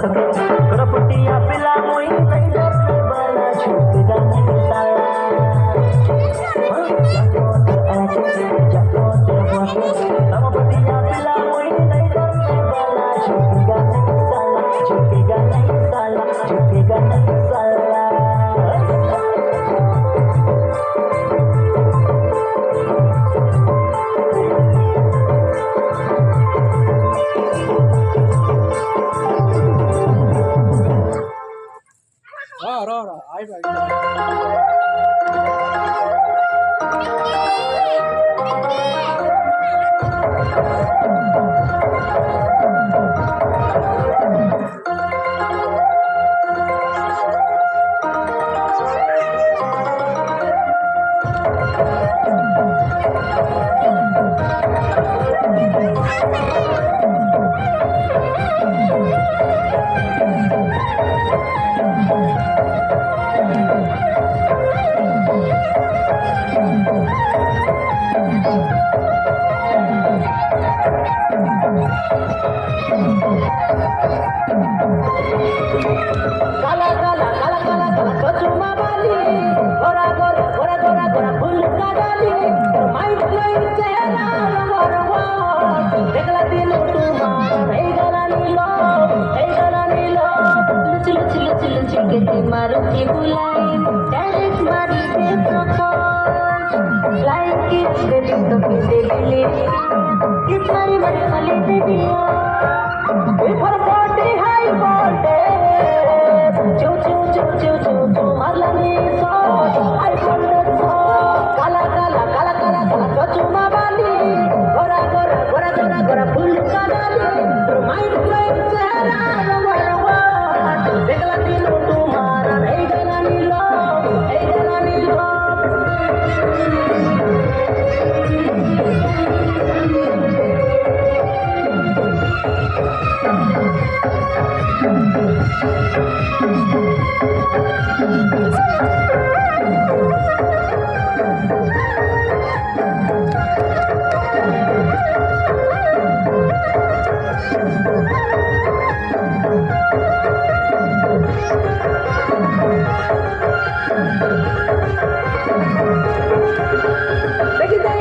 सके रपटिया पिला मोई नहीं डरते बड़ा छूटेगा नहीं साला रपटिया पिला मोई नहीं डरते बड़ा छूटेगा नहीं साला छूटेगा नहीं साला छूटेगा नहीं साला काला काला काला काला काला कचुमा बाली गोरा गोरा गोरा गोरा गोरा फूल का डाली माइंड ब्लोइंग चेहरा नंबर 1 देखला दिल तुम्हारा हे गला नीलो लुच लुच लुच लुच के ती मारुति बुलाई डायरेक्ट मारी दे प्रपोज लाइक किस बेबी तो दे ले किस मारी मारी खाली दे दिया Before party high party, choo choo choo choo choo choo, marlani so, I wonder so, kala kala kala kala kala, kachuma bali, gora gora gora gora gora, full kanali, mind blowing chehra, number 1, dekla dilo tumhara, hey galani lo, hey galani lo. Take it down,